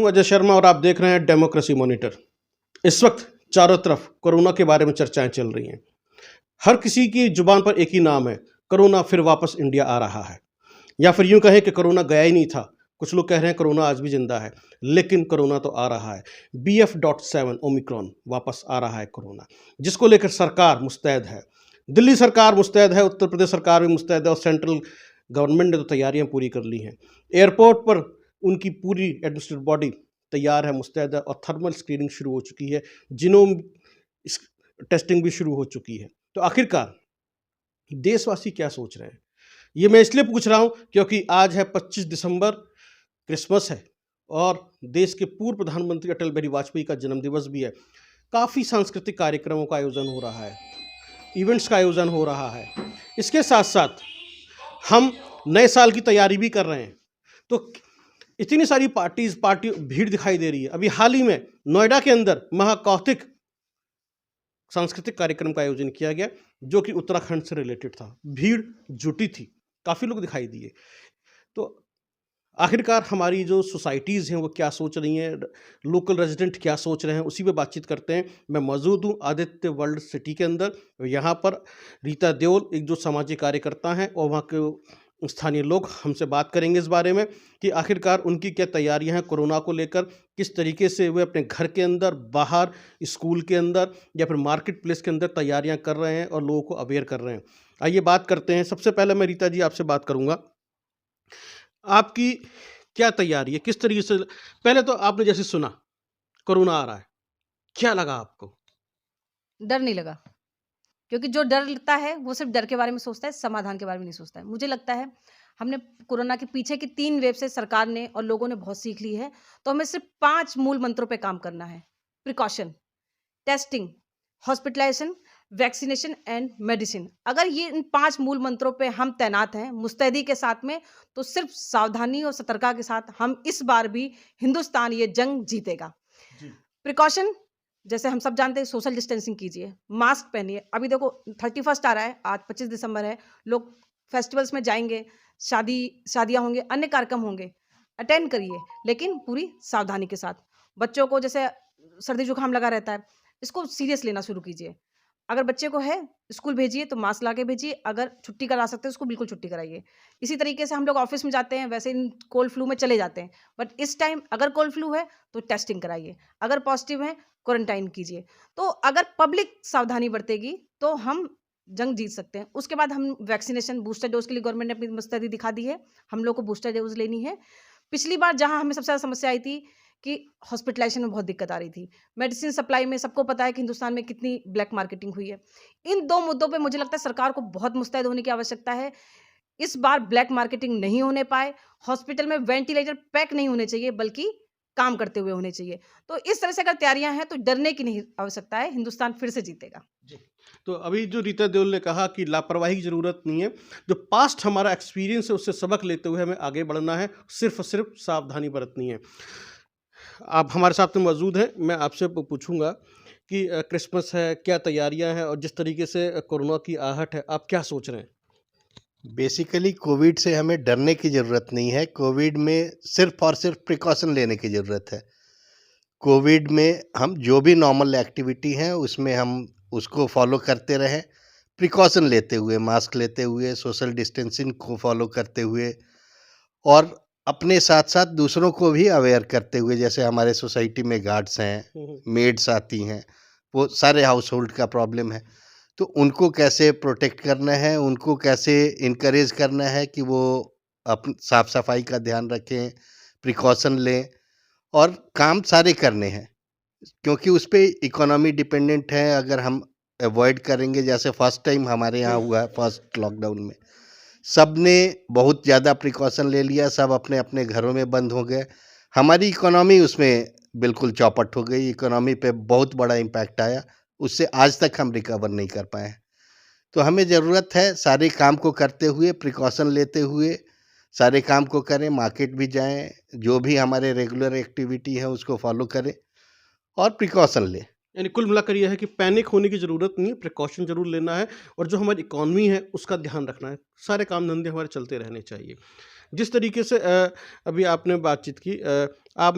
हूं अजय शर्मा और आप देख रहे हैं डेमोक्रेसी मॉनिटर। इस वक्त चारों तरफ कोरोना के बारे में चर्चाएं चल रही हैं। हर किसी की जुबान पर एक ही नाम है, कोरोना फिर वापस इंडिया आ रहा है। या फिर यूं कहें कि कोरोना गया ही नहीं था। कुछ लोग कह रहे हैं कोरोना आज भी जिंदा है, लेकिन कोरोना तो आ रहा है। BF.7 ओमिक्रॉन वापस आ रहा है कोरोना, जिसको लेकर सरकार मुस्तैद है। दिल्ली सरकार मुस्तैद है, उत्तर प्रदेश सरकार भी मुस्तैद है और सेंट्रल गवर्नमेंट ने तो तैयारियां पूरी कर ली हैं। एयरपोर्ट पर उनकी पूरी एडमिनिस्ट्रेटिव बॉडी तैयार है, मुस्तैद है और थर्मल स्क्रीनिंग शुरू हो चुकी है, जीनोम टेस्टिंग भी शुरू हो चुकी है। तो आखिरकार देशवासी क्या सोच रहे हैं, ये मैं इसलिए पूछ रहा हूं क्योंकि आज है 25 दिसंबर, क्रिसमस है और देश के पूर्व प्रधानमंत्री अटल बिहारी वाजपेयी का जन्मदिवस भी है। काफ़ी सांस्कृतिक कार्यक्रमों का आयोजन हो रहा है, इवेंट्स का आयोजन हो रहा है। इसके साथ साथ हम नए साल की तैयारी भी कर रहे हैं। तो इतनी सारी पार्टी भीड़ दिखाई दे रही है। अभी हाल ही में नोएडा के अंदर महाकौतिक सांस्कृतिक कार्यक्रम का आयोजन किया गया, जो कि उत्तराखंड से रिलेटेड था। भीड़ जुटी थी, काफ़ी लोग दिखाई दिए। तो आखिरकार हमारी जो सोसाइटीज़ हैं वो क्या सोच रही हैं, लोकल रेजिडेंट क्या सोच रहे हैं, उसी पे बातचीत करते हैं। मैं मौजूद हूँ आदित्य वर्ल्ड सिटी के अंदर। यहाँ पर रीता देओल एक जो सामाजिक कार्यकर्ता हैं और वहाँ के स्थानीय लोग हमसे बात करेंगे इस बारे में कि आखिरकार उनकी क्या तैयारियां हैं कोरोना को लेकर, किस तरीके से वे अपने घर के अंदर, बाहर, स्कूल के अंदर या फिर मार्केट प्लेस के अंदर तैयारियां कर रहे हैं और लोगों को अवेयर कर रहे हैं। आइए बात करते हैं। सबसे पहले मैं रीता जी आपसे बात करूंगा, आपकी क्या तैयारी है, किस तरीके से? पहले तो आपने जैसे सुना कोरोना आ रहा है, क्या लगा आपको? डर नहीं लगा, क्योंकि जो डर लगता है वो सिर्फ डर के बारे में सोचता है, समाधान के बारे में नहीं सोचता है। मुझे लगता है हमने कोरोना के पीछे की 3 वेव से सरकार ने और लोगों ने बहुत सीख ली है, तो हमें सिर्फ 5 मूल मंत्रों पे काम करना है। Precaution, testing, hospitalisation, vaccination and medicine. अगर ये इन 5 मूल मंत्रों पे हम तैनात हैं मुस्तैदी के साथ में, तो सिर्फ सावधानी और सतर्कता के साथ हम इस बार भी हिंदुस्तान ये जंग जीतेगा। प्रिकॉशन, जैसे हम सब जानते हैं, सोशल डिस्टेंसिंग कीजिए, मास्क पहनिए। अभी देखो 31 आ रहा है, आज 25 दिसंबर है, लोग फेस्टिवल्स में जाएंगे, शादियां होंगे, अन्य कार्यक्रम होंगे, अटेंड करिए, लेकिन पूरी सावधानी के साथ। बच्चों को जैसे सर्दी जुकाम लगा रहता है, इसको सीरियस लेना शुरू कीजिए। अगर बच्चे को है, स्कूल भेजिए तो मास्क ला के भेजिए, अगर छुट्टी करा सकते हैं उसको बिल्कुल छुट्टी कराइए। इसी तरीके से हम लोग ऑफिस में जाते हैं, वैसे इन कोल्ड फ्लू में चले जाते हैं, बट इस टाइम अगर कोल्ड फ्लू है तो टेस्टिंग कराइए, अगर पॉजिटिव है क्वारंटाइन कीजिए। तो अगर पब्लिक सावधानी बरतेगी तो हम जंग जीत सकते हैं। उसके बाद हम वैक्सीनेशन, बूस्टर डोज के लिए गवर्नमेंट ने अपनी मुस्तैदी दिखा दी है, हम लोग को बूस्टर डोज लेनी है। पिछली बार जहां हमें सबसे ज़्यादा समस्या आई थी कि हॉस्पिटलाइजेशन में बहुत दिक्कत आ रही थी, मेडिसिन सप्लाई में सबको पता है कि हिंदुस्तान में कितनी ब्लैक मार्केटिंग हुई है। इन 2 मुद्दों पे मुझे लगता है सरकार को बहुत मुस्तैद होने की आवश्यकता है। इस बार ब्लैक मार्केटिंग नहीं होने पाए, हॉस्पिटल में वेंटिलेटर पैक नहीं होने चाहिए, बल्कि काम करते हुए होने चाहिए। तो इस तरह से अगर तैयारियां हैं तो डरने की नहीं आवश्यकता है, हिंदुस्तान फिर से जीतेगा। जी। तो अभी जो रीता देओल ने कहा कि लापरवाही की जरूरत नहीं है, जो पास्ट हमारा एक्सपीरियंस है उससे सबक लेते हुए हमें आगे बढ़ना है, सिर्फ और सिर्फ सावधानी बरतनी है। आप हमारे साथ में मौजूद हैं, मैं आपसे पूछूंगा कि क्रिसमस है, क्या तैयारियां हैं और जिस तरीके से कोरोना की आहट है, आप क्या सोच रहे हैं? बेसिकली कोविड से हमें डरने की ज़रूरत नहीं है। कोविड में सिर्फ और सिर्फ प्रिकॉशन लेने की ज़रूरत है। कोविड में हम जो भी नॉर्मल एक्टिविटी हैं उसमें हम उसको फॉलो करते रहें, प्रिकॉशन लेते हुए, मास्क लेते हुए, सोशल डिस्टेंसिंग को फॉलो करते हुए और अपने साथ साथ दूसरों को भी अवेयर करते हुए। जैसे हमारे सोसाइटी में गार्ड्स हैं, मेड्स आती हैं, वो सारे हाउस होल्ड का प्रॉब्लम है, तो उनको कैसे प्रोटेक्ट करना है, उनको कैसे इनकरेज करना है कि वो साफ सफाई का ध्यान रखें, प्रिकॉशन लें और काम सारे करने हैं, क्योंकि उस पे इकोनॉमी डिपेंडेंट है। अगर हम अवॉइड करेंगे, जैसे फर्स्ट टाइम हमारे यहाँ हुआ है, फर्स्ट लॉकडाउन में सब ने बहुत ज़्यादा प्रिकॉशन ले लिया, सब अपने अपने घरों में बंद हो गए, हमारी इकोनॉमी उसमें बिल्कुल चौपट हो गई, इकोनॉमी पे बहुत बड़ा इम्पैक्ट आया, उससे आज तक हम रिकवर नहीं कर पाए। तो हमें ज़रूरत है सारे काम को करते हुए, प्रिकॉशन लेते हुए सारे काम को करें, मार्केट भी जाएं, जो भी हमारे रेगुलर एक्टिविटी है उसको फॉलो करें और प्रिकॉशन लें। यानी कुल मिलाकर यह है कि पैनिक होने की ज़रूरत नहीं है, प्रिकॉशन जरूर लेना है और जो हमारी इकॉनमी है उसका ध्यान रखना है, सारे काम धंधे हमारे चलते रहने चाहिए। जिस तरीके से अभी आपने बातचीत की,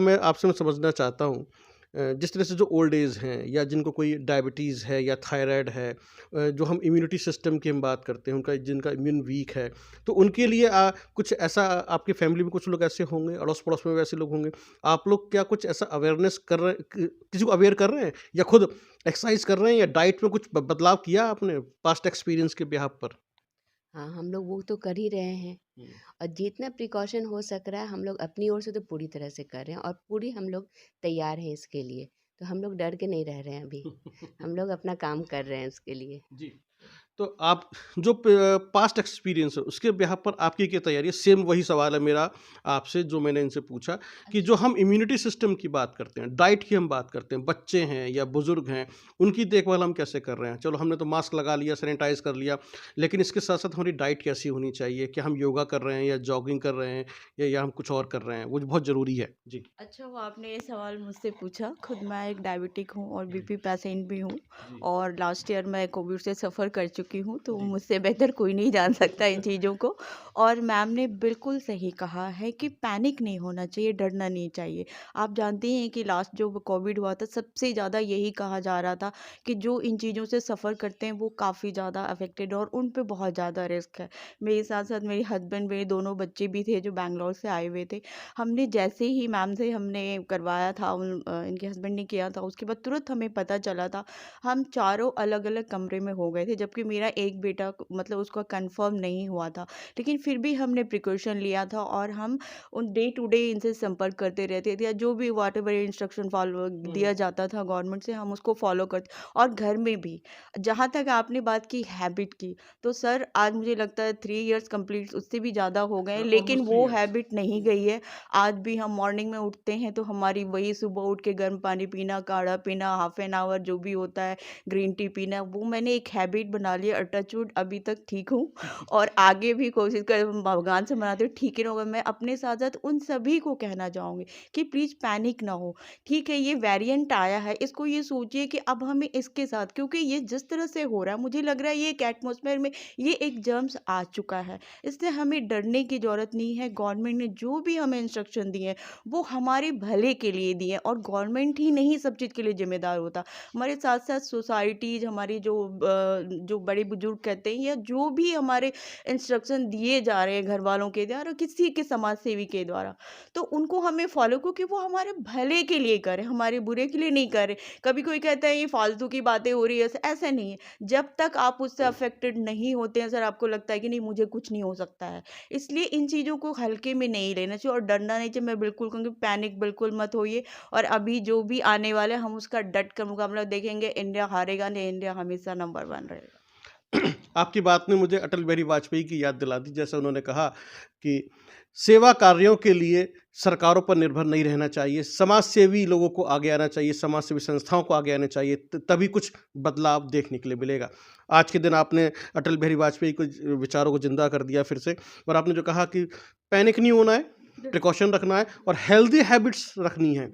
मैं आपसे समझना चाहता हूँ, जिस तरह से जो ओल्ड एज हैं या जिनको कोई डायबिटीज़ है या थायराइड है, जो हम इम्यूनिटी सिस्टम की हम बात करते हैं, उनका जिनका इम्यून वीक है, तो उनके लिए कुछ ऐसा आपकी फैमिली में कुछ लोग ऐसे होंगे, अड़ोस पड़ोस में वैसे लोग होंगे, आप लोग क्या कुछ ऐसा अवेयरनेस कर रहे किसी को अवेयर कर रहे हैं, या खुद एक्सरसाइज कर रहे हैं, या डाइट में कुछ बदलाव किया आपने पास्ट एक्सपीरियंस के बिहाफ पर? हाँ, हम लोग वो तो कर ही रहे हैं और जितना प्रिकॉशन हो सक रहा है हम लोग अपनी ओर से तो पूरी तरह से कर रहे हैं और पूरी हम लोग तैयार हैं इसके लिए। तो हम लोग डर के नहीं रह रहे हैं अभी। हम लोग अपना काम कर रहे हैं उसके लिए। जी। तो आप जो पास्ट एक्सपीरियंस है उसके बिहाफ पर आपकी क्या तैयारी है? सेम वही सवाल है मेरा आपसे जो मैंने इनसे पूछा, कि जो हम इम्यूनिटी सिस्टम की बात करते हैं, डाइट की हम बात करते हैं, बच्चे हैं या बुजुर्ग हैं, उनकी देखभाल हम कैसे कर रहे हैं? चलो हमने तो मास्क लगा लिया, सैनिटाइज कर लिया, लेकिन इसके साथ साथ हमारी डाइट कैसी होनी चाहिए? क्या हम योगा कर रहे हैं या जॉगिंग कर रहे हैं, या हम कुछ और कर रहे हैं? वो बहुत ज़रूरी है। जी। अच्छा हुआ आपने ये सवाल मुझसे पूछा। खुद मैं एक डायबिटिक हूँ और बीपी पेशेंट भी हूँ जी। और लास्ट ईयर मैं कोविड से सफ़र कर चुकी हूँ, तो जी। मुझसे बेहतर कोई नहीं जान सकता इन चीज़ों को। और मैम ने बिल्कुल सही कहा है कि पैनिक नहीं होना चाहिए, डरना नहीं चाहिए। आप जानते हैं कि लास्ट जो कोविड हुआ था, सबसे ज़्यादा यही कहा जा रहा था कि जो इन चीज़ों से सफ़र करते हैं, वो काफ़ी ज़्यादा अफ़ेक्टेड और उन पे बहुत ज़्यादा रिस्क है। मेरे साथ-साथ मेरे हस्बैंड, मेरे दोनों बच्चे भी थे जो बैंगलोर से आए हुए थे। हमने जैसे ही मैम से हमने करवाया था इनके हस्बैंड ने किया था, उसके बाद तुरंत हमें पता चला था। हम चारों अलग-अलग कमरे में हो गए थे, जबकि मेरा एक बेटा मतलब उसका कंफर्म नहीं हुआ था। लेकिन फिर भी हमने प्रिकॉशन लिया था और हम उन डे टू डे इनसे संपर्क करते रहते थे, या जो भी व्हाटएवर इंस्ट्रक्शन फॉलो दिया जाता था गवर्नमेंट से, हम उसको फॉलो करते। और घर में भी, जहाँ तक आपने बात की हैबिट की, तो सर आज मुझे लगता है 3 इयर्स कंप्लीट, उससे भी ज़्यादा हो गए हैं, लेकिन ऑलमोस्ट 3 वो इयर्स। हैबिट नहीं गई है। आज भी हम मॉर्निंग में उठते हैं तो हमारी वही सुबह उठ के गर्म पानी पीना, काढ़ा पीना, हाफ एन आवर जो भी होता है, ग्रीन टी पीना, वो मैंने एक हैबिट बना ली है और टच वुड अभी तक ठीक हूँ और आगे भी कोशिश कर भगवान से मनाती हूँ ठीक ही रहूँगा। मैं अपने साथ-साथ उन सभी को कहना चाहूँगी कि प्लीज़ पैनिक ना हो। ठीक है, ये वेरिएंट आया है, इसको ये सोचिए कि अब हमें इसके साथ, क्योंकि ये जिस तरह से हो रहा है, मुझे लग रहा है ये एक एटमॉस्फेयर में ये एक जर्म्स आ चुका है। इसलिए हमें डरने की ज़रूरत नहीं है। गवर्नमेंट ने जो भी हमें इंस्ट्रक्शन दिए हैं, वो हमारे भले के लिए दिए हैं और गवर्नमेंट ही नहीं सब चीज़ के लिए ज़िम्मेदार होता। हमारे साथ-साथ सोसाइटीज़, हमारी जो बड़े-बुजुर्ग कहते हैं, या जो भी हमारे इंस्ट्रक्शन दिए जा रहे हैं घरवालों के द्वारा, किसी के समाज सेवी के द्वारा, तो उनको हमें फ़ॉलो, क्योंकि वो हमारे भले के लिए कर रहे हैं, हमारे बुरे के लिए नहीं कर रहे। कभी कोई कहता है ये फालतू की बातें हो रही है, ऐसा नहीं है। जब तक आप उससे अफ़ेक्टेड नहीं होते हैं सर, आपको लगता है कि नहीं मुझे कुछ नहीं हो सकता है। इसलिए इन चीज़ों को हल्के में नहीं लेना चाहिए और डरना नहीं चाहिए। मैं बिल्कुल कहूँगी पैनिक बिल्कुल मत होइए और अभी जो भी आने वाला है हम उसका डट कर मुकाबला देखेंगे। इंडिया हारेगा नहीं, इंडिया हमेशा नंबर 1 रहेगा। आपकी बात ने मुझे अटल बिहारी वाजपेयी की याद दिला दी, जैसे उन्होंने कहा कि सेवा कार्यों के लिए सरकारों पर निर्भर नहीं रहना चाहिए, समाज सेवी लोगों को आगे आना चाहिए, समाज सेवी संस्थाओं को आगे आना चाहिए, तभी कुछ बदलाव देखने के लिए मिलेगा। आज के दिन आपने अटल बिहारी वाजपेयी को विचारों को जिंदा कर दिया फिर से, और आपने जो कहा कि पैनिक नहीं होना है, प्रिकॉशन रखना है और हेल्दी हैबिट्स रखनी है।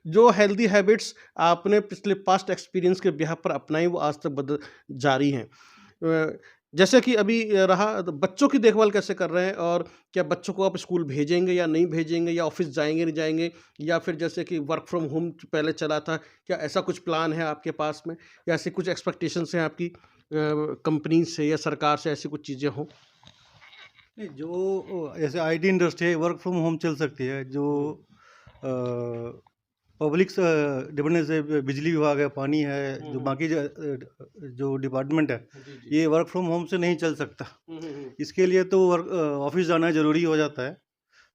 जो हेल्दी हैबिट्स आपने पिछले पास्ट एक्सपीरियंस के बिहाफ पर अपनाई, वो आज तक जारी हैं। जैसे कि अभी रहा, तो बच्चों की देखभाल कैसे कर रहे हैं, और क्या बच्चों को आप स्कूल भेजेंगे या नहीं भेजेंगे, या ऑफिस जाएंगे नहीं जाएंगे, या फिर जैसे कि वर्क फ्रॉम होम पहले चला था, क्या ऐसा कुछ प्लान है आपके पास में, या ऐसी कुछ एक्सपेक्टेशंस हैं आपकी कंपनी से या सरकार से, ऐसी कुछ चीज़ें हों? नहीं, जो ऐसे आईटी इंडस्ट्री है वर्क फ्रॉम होम चल सकती है। जो पब्लिक डिपेंडेंस है, बिजली विभाग है, पानी है, जो बाकी जो डिपार्टमेंट है, ये वर्क फ्रॉम होम से नहीं चल सकता। इसके लिए तो ऑफिस जाना ज़रूरी हो जाता है,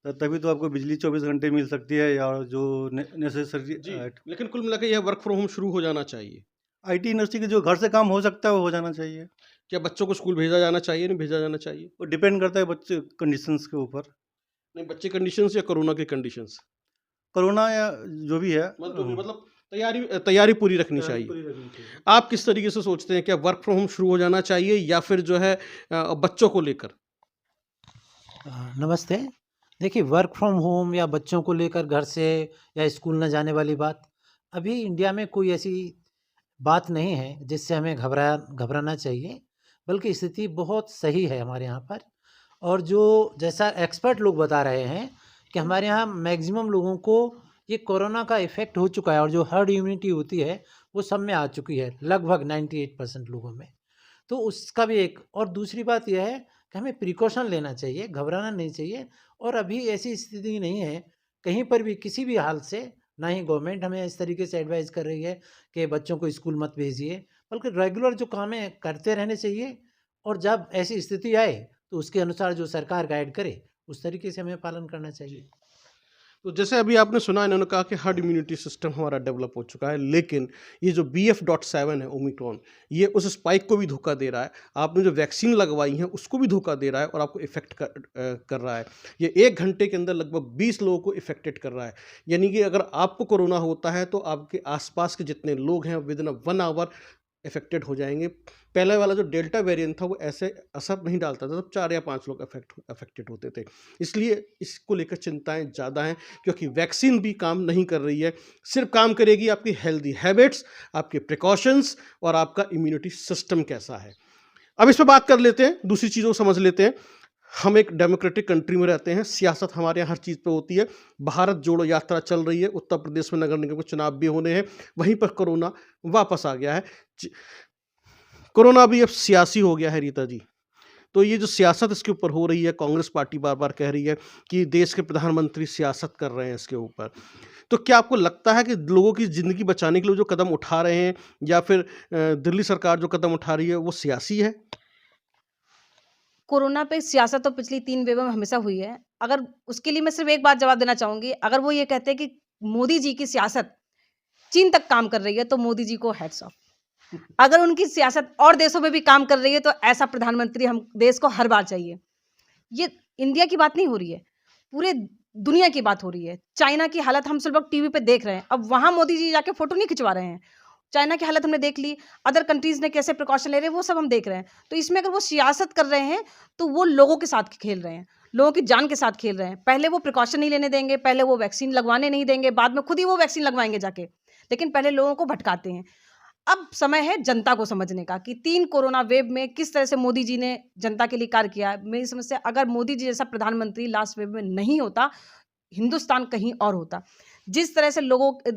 तभी तो आपको बिजली 24 घंटे मिल सकती है, या जो नेसेसरी जी, लेकिन कुल मिला के यह वर्क फ्रॉम होम शुरू हो जाना चाहिए। आईटी इंडस्ट्री के जो घर से काम हो सकता है वो हो जाना चाहिए। क्या बच्चों को स्कूल भेजा जाना चाहिए, नहीं भेजा जाना चाहिए? वो डिपेंड करता है बच्चे कंडीशंस के ऊपर, नहीं, बच्चे कंडीशंस या कोरोना की कंडीशंस? कोरोना या जो भी है। मतलब तैयारी पूरी रखनी चाहिए। आप किस तरीके से सोचते हैं, क्या वर्क फ्रॉम होम शुरू हो जाना चाहिए, या फिर जो है बच्चों को लेकर? नमस्ते। देखिए, वर्क फ्रॉम होम या बच्चों को लेकर घर से या स्कूल न जाने वाली बात, अभी इंडिया में कोई ऐसी बात नहीं है जिससे हमें घबराना चाहिए, बल्कि स्थिति बहुत सही है हमारे यहाँ पर। और जो जैसा एक्सपर्ट लोग बता रहे हैं कि हमारे यहाँ मैक्सिमम लोगों को ये कोरोना का इफ़ेक्ट हो चुका है और जो हर्ड इम्यूनिटी होती है वो सब में आ चुकी है, लगभग 98% लोगों में। तो उसका भी एक और दूसरी बात यह है कि हमें प्रिकॉशन लेना चाहिए, घबराना नहीं चाहिए। और अभी ऐसी स्थिति नहीं है कहीं पर भी किसी भी हाल से, ना ही गवर्नमेंट हमें इस तरीके से एडवाइस कर रही है कि बच्चों को स्कूल मत भेजिए, बल्कि रेगुलर जो काम है करते रहने चाहिए। और जब ऐसी स्थिति आए तो उसके अनुसार जो सरकार गाइड करे उस तरीके से हमें पालन करना चाहिए। तो जैसे अभी आपने सुना, इन्होंने कहा कि हर्ड इम्यूनिटी सिस्टम हमारा डेवलप हो चुका है, लेकिन ये जो BF.7 है ओमिक्रॉन, ये उस स्पाइक को भी धोखा दे रहा है। आपने जो वैक्सीन लगवाई है उसको भी धोखा दे रहा है और आपको इफेक्ट कर रहा है। ये 1 घंटे के अंदर लगभग 20 लोगों को इफेक्टेड कर रहा है। यानी कि अगर आपको कोरोना होता है तो आपके आसपास के जितने लोग हैं विद इन 1 आवर इफेक्टेड हो जाएंगे। पहले वाला जो डेल्टा वेरिएंट था वो ऐसे असर नहीं डालता था, तब 4 या 5 लोग अफेक्टेड होते थे। इसलिए इसको लेकर चिंताएं ज़्यादा हैं, क्योंकि वैक्सीन भी काम नहीं कर रही है। सिर्फ काम करेगी आपकी हेल्दी हैबिट्स, आपके प्रिकॉशंस और आपका इम्यूनिटी सिस्टम कैसा है। अब इस पर बात कर लेते हैं, दूसरी चीज़ों को समझ लेते हैं। हम एक डेमोक्रेटिक कंट्री में रहते हैं, सियासत हमारे यहाँ हर चीज़ पे होती है। भारत जोड़ो यात्रा चल रही है, उत्तर प्रदेश में नगर निगम के चुनाव भी होने हैं, वहीं पर कोरोना वापस आ गया है। कोरोना भी अब सियासी हो गया है रीता जी। तो ये जो सियासत इसके ऊपर हो रही है, कांग्रेस पार्टी बार बार कह रही है कि देश के प्रधानमंत्री सियासत कर रहे हैं इसके ऊपर। तो क्या आपको लगता है कि लोगों की ज़िंदगी बचाने के लिए जो कदम उठा रहे हैं या फिर दिल्ली सरकार जो कदम उठा रही है वो सियासी है? कोरोना पे सियासत तो पिछली 3 वेव में हमेशा हुई है। अगर उसके लिए मैं सिर्फ़ एक बात जवाब देना चाहूँगी, अगर वो ये कहते हैं कि मोदी जी की सियासत चीन तक काम कर रही है, तो मोदी जी को हैट्स ऑफ। अगर उनकी सियासत और देशों में भी काम कर रही है, तो ऐसा प्रधानमंत्री हम देश को हर बार चाहिए। ये इंडिया की बात नहीं हो रही है, पूरे दुनिया की बात हो रही है। चाइना की हालत हम सब लोग टीवी पे देख रहे हैं। अब वहाँ मोदी जी जाके फ़ोटो नहीं खिंचवा रहे हैं। चाइना की हालत हमने देख ली, अदर कंट्रीज़ ने कैसे प्रिकॉशन ले रहे हैं, वो सब हम देख रहे हैं। तो इसमें अगर वो सियासत कर रहे हैं, तो वो लोगों के साथ खेल रहे हैं, लोगों की जान के साथ खेल रहे हैं। पहले वो प्रिकॉशन नहीं लेने देंगे, पहले वो वैक्सीन लगवाने नहीं देंगे, बाद में खुद ही वो वैक्सीन लगवाएँगे जाके। लेकिन पहले लोगों को भटकाते हैं। अब समय है जनता को समझने का कि 3 कोरोना वेव में किस तरह से मोदी जी ने जनता के लिए कार्य किया है। मेरी समझ से अगर मोदी जी जैसा प्रधानमंत्री लास्ट वेव में नहीं होता, हिंदुस्तान कहीं और होता। जिस तरह से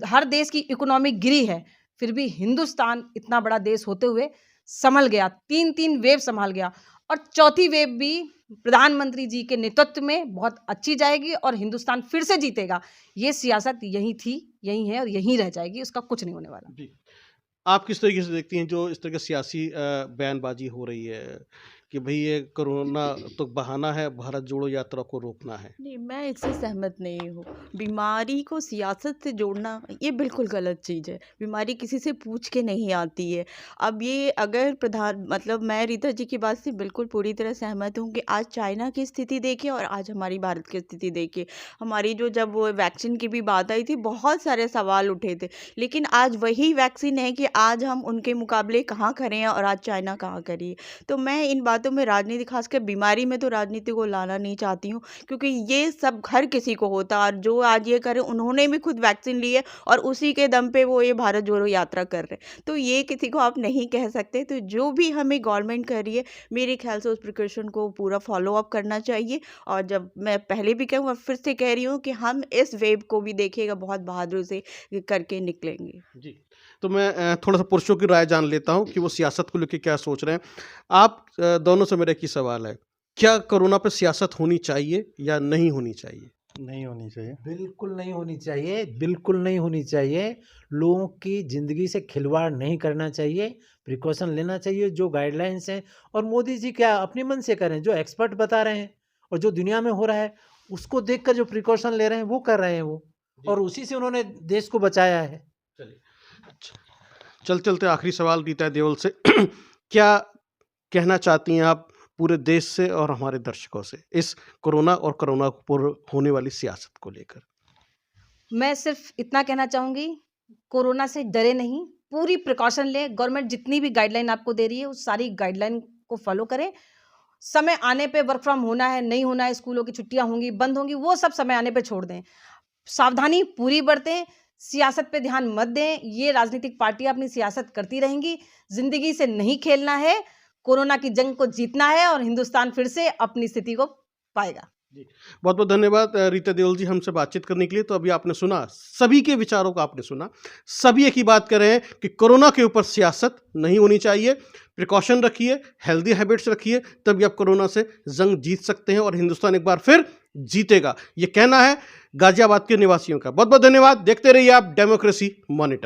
हर देश की इकोनॉमी गिरी है, फिर भी हिंदुस्तान इतना बड़ा देश होते हुए संभल गया, 3-3 वेव संभाल गया और चौथी वेव भी प्रधानमंत्री जी के नेतृत्व में बहुत अच्छी जाएगी और हिंदुस्तान फिर से जीतेगा। ये सियासत यही थी, यही है और यहीं रह जाएगी, उसका कुछ नहीं होने वाला। जी। आप किस तरीके से देखती हैं जो इस तरह की सियासी बयानबाजी हो रही है कि भई ये कोरोना तो बहाना है, भारत जोड़ो यात्रा को रोकना है? नहीं, मैं इससे सहमत नहीं हूँ। बीमारी को सियासत से जोड़ना ये बिल्कुल गलत चीज़ है। बीमारी किसी से पूछ के नहीं आती है। अब ये अगर मतलब मैं रीता जी की बात से बिल्कुल पूरी तरह सहमत हूँ कि आज चाइना की स्थिति देखिए और आज हमारी भारत की स्थिति देखिए। हमारी जब वो वैक्सीन की भी बात आई थी, बहुत सारे सवाल उठे थे। लेकिन आज वही वैक्सीन है कि आज हम उनके मुकाबले कहाँ खड़े हैं और आज चाइना कहाँ खड़ी है। तो मैं इन बातों में राजनीति, खासकर बीमारी में तो राजनीति को लाना नहीं चाहती हूँ, क्योंकि ये सब हर किसी को होता है और जो आज ये करे उन्होंने भी खुद वैक्सीन ली है और उसी के दम पे वो ये भारत जोड़ो यात्रा कर रहे हैं। तो ये किसी को आप नहीं कह सकते। तो जो भी हमें गवर्नमेंट कर रही है, मेरे ख्याल से उस प्रिकॉशन को पूरा फॉलो अप करना चाहिए। और जब मैं पहले भी कहूँ और फिर से कह रही हूँ कि हम इस वेव को भी देखिएगा बहुत बहादुरी से करके निकलेंगे। जी। तो मैं थोड़ा-सा पुरुषों की राय जान लेता हूँ कि वो सियासत को लेके क्या सोच रहे हैं। आप दोनों से मेरा एक ही सवाल है, क्या कोरोना पे सियासत होनी चाहिए या नहीं होनी चाहिए? नहीं होनी चाहिए। बिल्कुल नहीं होनी चाहिए, बिल्कुल नहीं होनी चाहिए। लोगों की ज़िंदगी से खिलवाड़ नहीं करना चाहिए, प्रिकॉशन लेना चाहिए जो गाइडलाइंस हैं। और मोदी जी क्या अपने मन से करें, जो एक्सपर्ट बता रहे हैं और जो दुनिया में हो रहा है उसको देखकर जो प्रिकॉशन ले रहे हैं वो कर रहे हैं वो, और उसी से उन्होंने देश को बचाया है। चलिए। अच्छा, चलते-चलते आखिरी सवाल रीता देओल से क्या कहना चाहती हैं आप पूरे देश से और हमारे दर्शकों से इस कोरोना और कोरोना पर होने वाली सियासत को लेकर? मैं सिर्फ इतना कहना चाहूँगी, कोरोना से डरे नहीं, पूरी प्रिकॉशन लें। गवर्नमेंट जितनी भी गाइडलाइन आपको दे रही है, उस सारी गाइडलाइन को फॉलो करें। समय आने पे वर्क फ्रॉम होना है, नहीं होना है, स्कूलों की छुट्टियाँ होंगी, बंद होंगी, वो सब समय आने पे छोड़ दें। सावधानी पूरी बरतें, सियासत पे ध्यान मत दें। ये राजनीतिक पार्टियाँ अपनी सियासत करती रहेंगी, ज़िंदगी से नहीं खेलना है। कोरोना की जंग को जीतना है और हिंदुस्तान फिर से अपनी स्थिति को पाएगा। बहुत बहुत धन्यवाद रीता देओल जी हमसे बातचीत करने के लिए। तो अभी आपने सुना, सभी के विचारों को आपने सुना, सभी एक ही बात कर रहे हैं कि कोरोना के ऊपर सियासत नहीं होनी चाहिए, प्रिकॉशन रखिए, हेल्दी हैबिट्स रखिए, तभी आप कोरोना से जंग जीत सकते हैं और हिंदुस्तान एक बार फिर जीतेगा। ये कहना है गाजियाबाद के निवासियों का। बहुत बहुत धन्यवाद। देखते रहिए आप डेमोक्रेसी मॉनिटर।